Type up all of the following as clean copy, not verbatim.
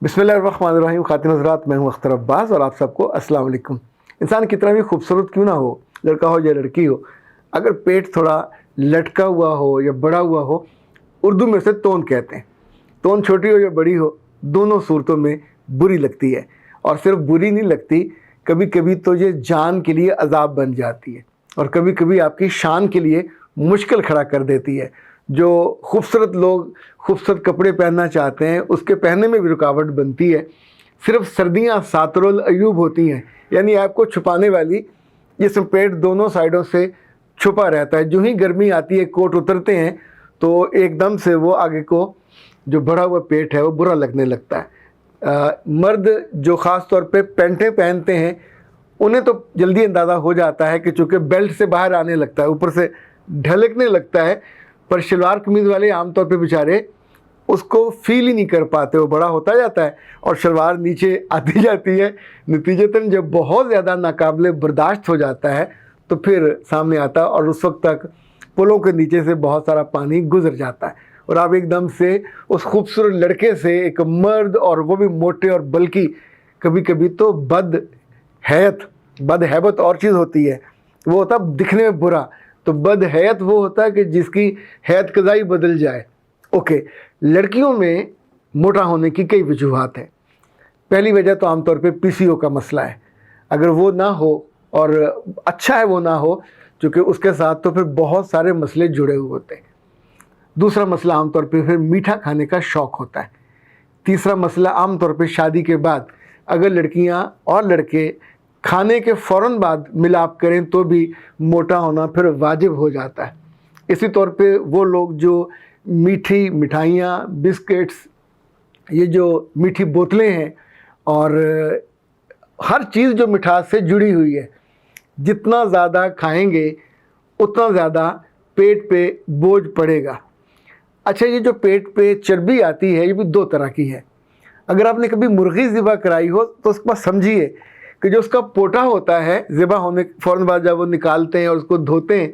बिस्मिल्लाहिर्रहमानिर्रहीम। खातिन हज़रात, मैं हूं अख्तर अब्बास और आप सबको अस्सलाम वालेकुम। इंसान कितना भी खूबसूरत क्यों ना हो, लड़का हो या लड़की हो, अगर पेट थोड़ा लटका हुआ हो या बड़ा हुआ हो, उर्दू में उसे तोन कहते हैं। तोन छोटी हो या बड़ी हो, दोनों सूरतों में बुरी लगती है। और सिर्फ बुरी नहीं लगती, कभी कभी तो ये जान के लिए अजाब बन जाती है और कभी कभी आपकी शान के लिए मुश्किल खड़ा कर देती है। जो खूबसूरत लोग खूबसूरत कपड़े पहनना चाहते हैं, उसके पहनने में भी रुकावट बनती है। सिर्फ सर्दियाँ सातरुल अयूब होती हैं, यानी आपको छुपाने वाली, जिसमें पेट दोनों साइडों से छुपा रहता है। जो ही गर्मी आती है, कोट उतरते हैं तो एकदम से वो आगे को जो बढ़ा हुआ पेट है वो बुरा लगने लगता है। मर्द जो ख़ास तौर पे पैंटें पहनते हैं, उन्हें तो जल्दी अंदाज़ा हो जाता है कि चूँकि बेल्ट से बाहर आने लगता है, ऊपर से ढलकने लगता है। पर शलवार कमीज़ वाले आमतौर पे बेचारे उसको फील ही नहीं कर पाते, वो बड़ा होता जाता है और शलवार नीचे आती जाती है। नतीजतन जब बहुत ज़्यादा नाकाबिले बर्दाश्त हो जाता है तो फिर सामने आता है और उस वक्त तक पुलों के नीचे से बहुत सारा पानी गुजर जाता है और आप एकदम से उस खूबसूरत लड़के से, एक मर्द और वो भी मोटे और बल्कि कभी कभी तो बदहैबत और चीज़ होती है, वो होता है दिखने में बुरा। तो बदहैयत वो होता है कि जिसकी हैत कज़ाई बदल जाए। ओके, लड़कियों में मोटा होने की कई वजूहात हैं। पहली वजह तो आमतौर पे पीसीओ का मसला है। अगर वो ना हो, और अच्छा है वो ना हो, क्योंकि उसके साथ तो फिर बहुत सारे मसले जुड़े हुए होते हैं। दूसरा मसला आमतौर पे फिर मीठा खाने का शौक़ होता है। तीसरा मसला आमतौर पे शादी के बाद अगर लड़कियां और लड़के खाने के फ़ौरन बाद मिलाप करें तो भी मोटा होना फिर वाजिब हो जाता है। इसी तौर पे वो लोग जो मीठी मिठाइयाँ, बिस्किट्स, ये जो मीठी बोतलें हैं और हर चीज़ जो मिठास से जुड़ी हुई है, जितना ज़्यादा खाएंगे उतना ज़्यादा पेट पे बोझ पड़ेगा। अच्छा, ये जो पेट पे चर्बी आती है, ये भी दो तरह की है। अगर आपने कभी मुर्गी ज़िबा कराई हो तो उसके बाद समझिए कि जो उसका पोटा होता है, ज़िबा होने फ़ौरन बाद जब वो निकालते हैं और उसको धोते हैं,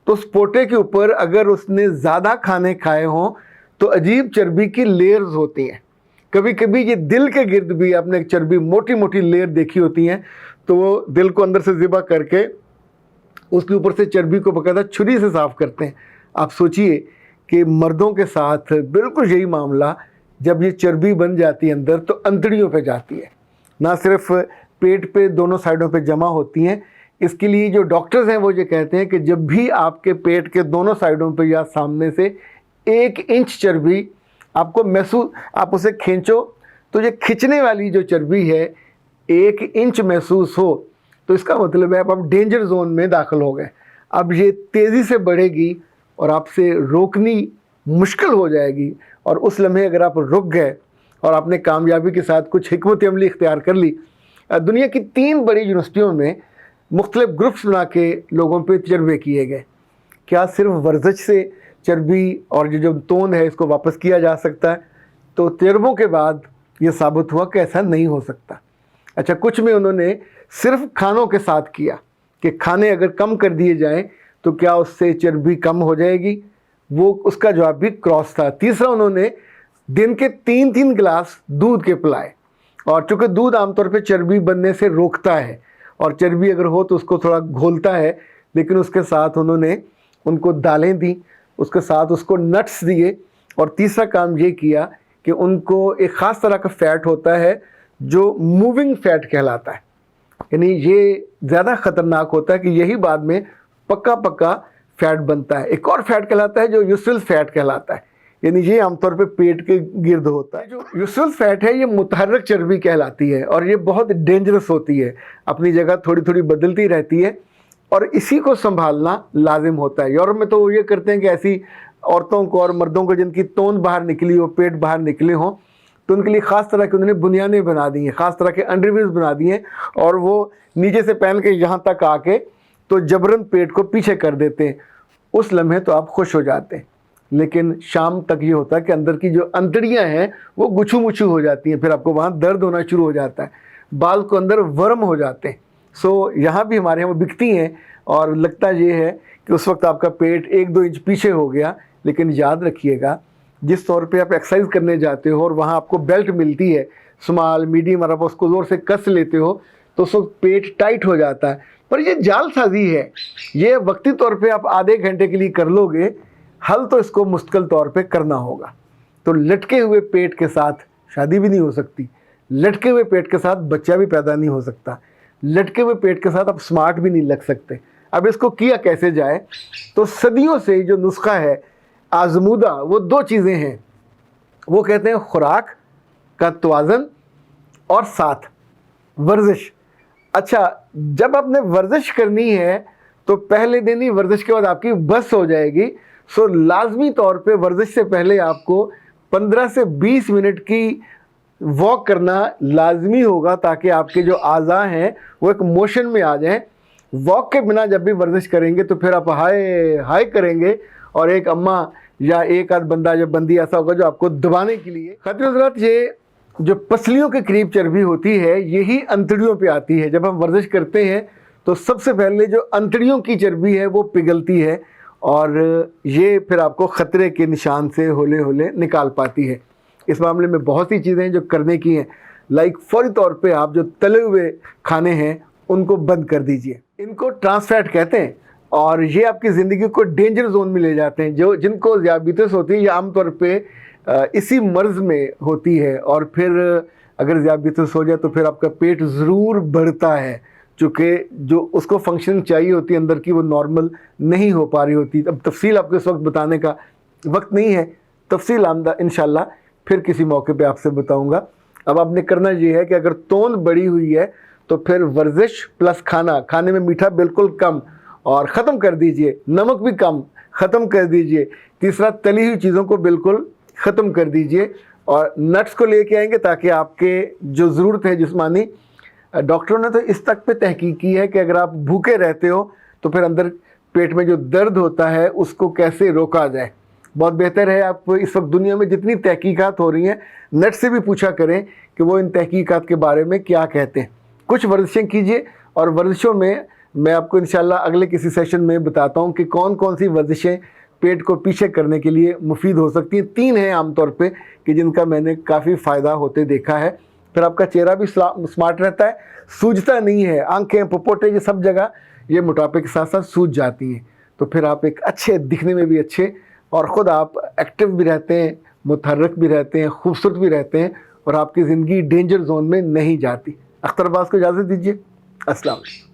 तो उस पोटे के ऊपर अगर उसने ज़्यादा खाने खाए हों तो अजीब चर्बी की लेयर्स होती हैं। कभी कभी ये दिल के गिर्द भी आपने चर्बी मोटी मोटी लेयर देखी होती हैं, तो वो दिल को अंदर से ज़िबा करके उसके ऊपर से चर्बी को बाकायदा छुरी से साफ़ करते हैं। आप सोचिए कि मर्दों के साथ बिल्कुल यही मामला, जब ये चर्बी बन जाती है अंदर तो अंतड़ियों पे जाती है, ना सिर्फ पेट पे दोनों साइडों पे जमा होती हैं। इसके लिए जो डॉक्टर्स हैं वो ये कहते हैं कि जब भी आपके पेट के दोनों साइडों पे या सामने से 1 इंच चर्बी आपको महसूस, आप उसे खींचो तो ये खींचने वाली जो चर्बी है 1 इंच महसूस हो, तो इसका मतलब है आप डेंजर जोन में दाखिल हो गए। अब ये तेज़ी से बढ़ेगी और आपसे रोकनी मुश्किल हो जाएगी। और उस लम्हे अगर आप रुक गए और आपने कामयाबी के साथ कुछ हिकमत अमली इख्तियार कर ली, दुनिया की 3 बड़ी यूनिवर्सिटियों में मुख्तलिफ ग्रुप्स बना के लोगों पे तजर्बे किए गए। क्या सिर्फ वर्जिश से चर्बी और जो तोन है इसको वापस किया जा सकता है? तो तजर्बों के बाद ये साबित हुआ कि ऐसा नहीं हो सकता। अच्छा, कुछ में उन्होंने सिर्फ खानों के साथ किया कि खाने अगर कम कर दिए जाएं तो क्या उससे चर्बी कम हो जाएगी, वो उसका जवाब भी क्रॉस था। तीसरा, उन्होंने दिन के 3-3 गिलास दूध के पिलाए, और चूँकि दूध आमतौर पे चर्बी बनने से रोकता है और चर्बी अगर हो तो उसको थोड़ा घोलता है, लेकिन उसके साथ उन्होंने उनको दालें दी, उसके साथ उसको नट्स दिए, और तीसरा काम ये किया कि उनको एक ख़ास तरह का फ़ैट होता है जो मूविंग फ़ैट कहलाता है। यानी ये ज़्यादा ख़तरनाक होता है कि यही बाद में पक्का फ़ैट बनता है। एक और फ़ैट कहलाता है जो यूसुल फ़ैट कहलाता है, यानी ये आमतौर पे पेट के गिर्द होता है। जो यूसुल फ़ैट है ये मुतहर्रिक चर्बी कहलाती है और ये बहुत डेंजरस होती है, अपनी जगह थोड़ी थोड़ी बदलती रहती है और इसी को संभालना लाजिम होता है। यूरोप में तो वो ये करते हैं कि ऐसी औरतों को और मर्दों को जिनकी तोन बाहर निकली हो, पेट बाहर निकले हों, तो उनके लिए ख़ास तरह के उन्होंने बुनियानें बना दी हैं, ख़ास तरह के अंडरवियर्स बना दिए हैं, और वो नीचे से पहन के यहाँ तक आके तो जबरन पेट को पीछे कर देते हैं। उस लम्हे तो आप खुश हो जाते हैं, लेकिन शाम तक ये होता है कि अंदर की जो अंतड़ियाँ हैं वो गुछू मुछू हो जाती हैं, फिर आपको वहाँ दर्द होना शुरू हो जाता है, बाल को अंदर वर्म हो जाते हैं। सो यहाँ भी हमारे यहाँ वो बिकती हैं और लगता ये है कि उस वक्त आपका पेट 1-2 इंच पीछे हो गया। लेकिन याद रखिएगा, जिस तौर पे आप एक्सरसाइज करने जाते हो और वहाँ आपको बेल्ट मिलती है स्मॉल मीडियम और आप उसको ज़ोर से कस लेते हो तो उस वक्त पेट टाइट हो जाता है। पर ये जालसाजी है, ये वक्ती तौर पे आप आधे घंटे के लिए कर लोगे, हल तो इसको मुस्तकिल तौर पे करना होगा। तो लटके हुए पेट के साथ शादी भी नहीं हो सकती, लटके हुए पेट के साथ बच्चा भी पैदा नहीं हो सकता, लटके हुए पेट के साथ आप स्मार्ट भी नहीं लग सकते। अब इसको किया कैसे जाए? तो सदियों से जो नुस्खा है आजमूदा, वो दो चीज़ें हैं, वो कहते हैं खुराक का तवाज़न और साथ वर्जिश। अच्छा, जब आपने वर्जिश करनी है तो पहले दिन ही वर्जिश के बाद आपकी बस हो जाएगी। सो लाजमी तौर पे वर्जिश से पहले आपको 15 से 20 मिनट की वॉक करना लाजमी होगा, ताकि आपके जो आज़ा हैं वो एक मोशन में आ जाएं। वॉक के बिना जब भी वर्जिश करेंगे तो फिर आप हाय हाय करेंगे और एक अम्मा या एक आध बंदा या बंदी ऐसा होगा जो आपको दबाने के लिए। खातिन हज़रात, ये जो पसलियों के करीब चर्बी होती है यही अंतड़ियों पे आती है। जब हम वर्जिश करते हैं तो सबसे पहले जो अंतड़ियों की चर्बी है वो पिघलती है और ये फिर आपको ख़तरे के निशान से होले होले निकाल पाती है। इस मामले में बहुत सी चीज़ें हैं जो करने की हैं, लाइक फौरी तौर पे आप जो तले हुए खाने हैं उनको बंद कर दीजिए। इनको ट्रांस फैट कहते हैं और ये आपकी ज़िंदगी को डेंजर जोन में ले जाते हैं। जो जिनको ज़ियाबितस होती है ये आमतौर पे इसी मर्ज़ में होती है और फिर अगर ज़ियाबितस हो जाए तो फिर आपका पेट ज़रूर बढ़ता है, चूँकि जो उसको फंक्शन चाहिए होती है अंदर की वो नॉर्मल नहीं हो पा रही होती। अब तफसील आपको इस वक्त बताने का वक्त नहीं है, तफसील आमदा इंशाल्लाह फिर किसी मौके पे आपसे बताऊंगा। अब आपने करना ये है कि अगर तोंद बड़ी हुई है तो फिर वर्जिश प्लस खाना, खाने में मीठा बिल्कुल कम और ख़त्म कर दीजिए, नमक भी कम ख़त्म कर दीजिए। तीसरा, तली हुई चीज़ों को बिल्कुल ख़त्म कर दीजिए और नट्स को लेके आएंगे ताकि आपके जो ज़रूरत है जिस्मानी, डॉक्टरों ने तो इस तक पे तहकीक की है कि अगर आप भूखे रहते हो तो फिर अंदर पेट में जो दर्द होता है उसको कैसे रोका जाए। बहुत बेहतर है आप इस वक्त दुनिया में जितनी तहकीकात हो रही हैं नेट से भी पूछा करें कि वो इन तहकीकात के बारे में क्या कहते हैं। कुछ वर्जिशें कीजिए और वर्जिशों में मैं आपको इंशाल्लाह अगले किसी सेशन में बताता हूँ कि कौन कौन सी वर्जिशें पेट को पीछे करने के लिए मुफीद हो सकती हैं। 3 हैं आमतौर पे कि जिनका मैंने काफ़ी फ़ायदा होते देखा है। फिर आपका चेहरा भी स्मार्ट रहता है, सूजता नहीं है, आंखें पपोटे ये सब जगह ये मोटापे के साथ साथ सूज जाती हैं। तो फिर आप एक अच्छे दिखने में भी अच्छे और ख़ुद आप एक्टिव भी रहते हैं, मुतहर्रिक भी रहते हैं, खूबसूरत भी रहते हैं और आपकी ज़िंदगी डेंजर जोन में नहीं जाती। अख्तर अब्बास को इजाज़त दीजिए। अस्सलाम वालेकुम।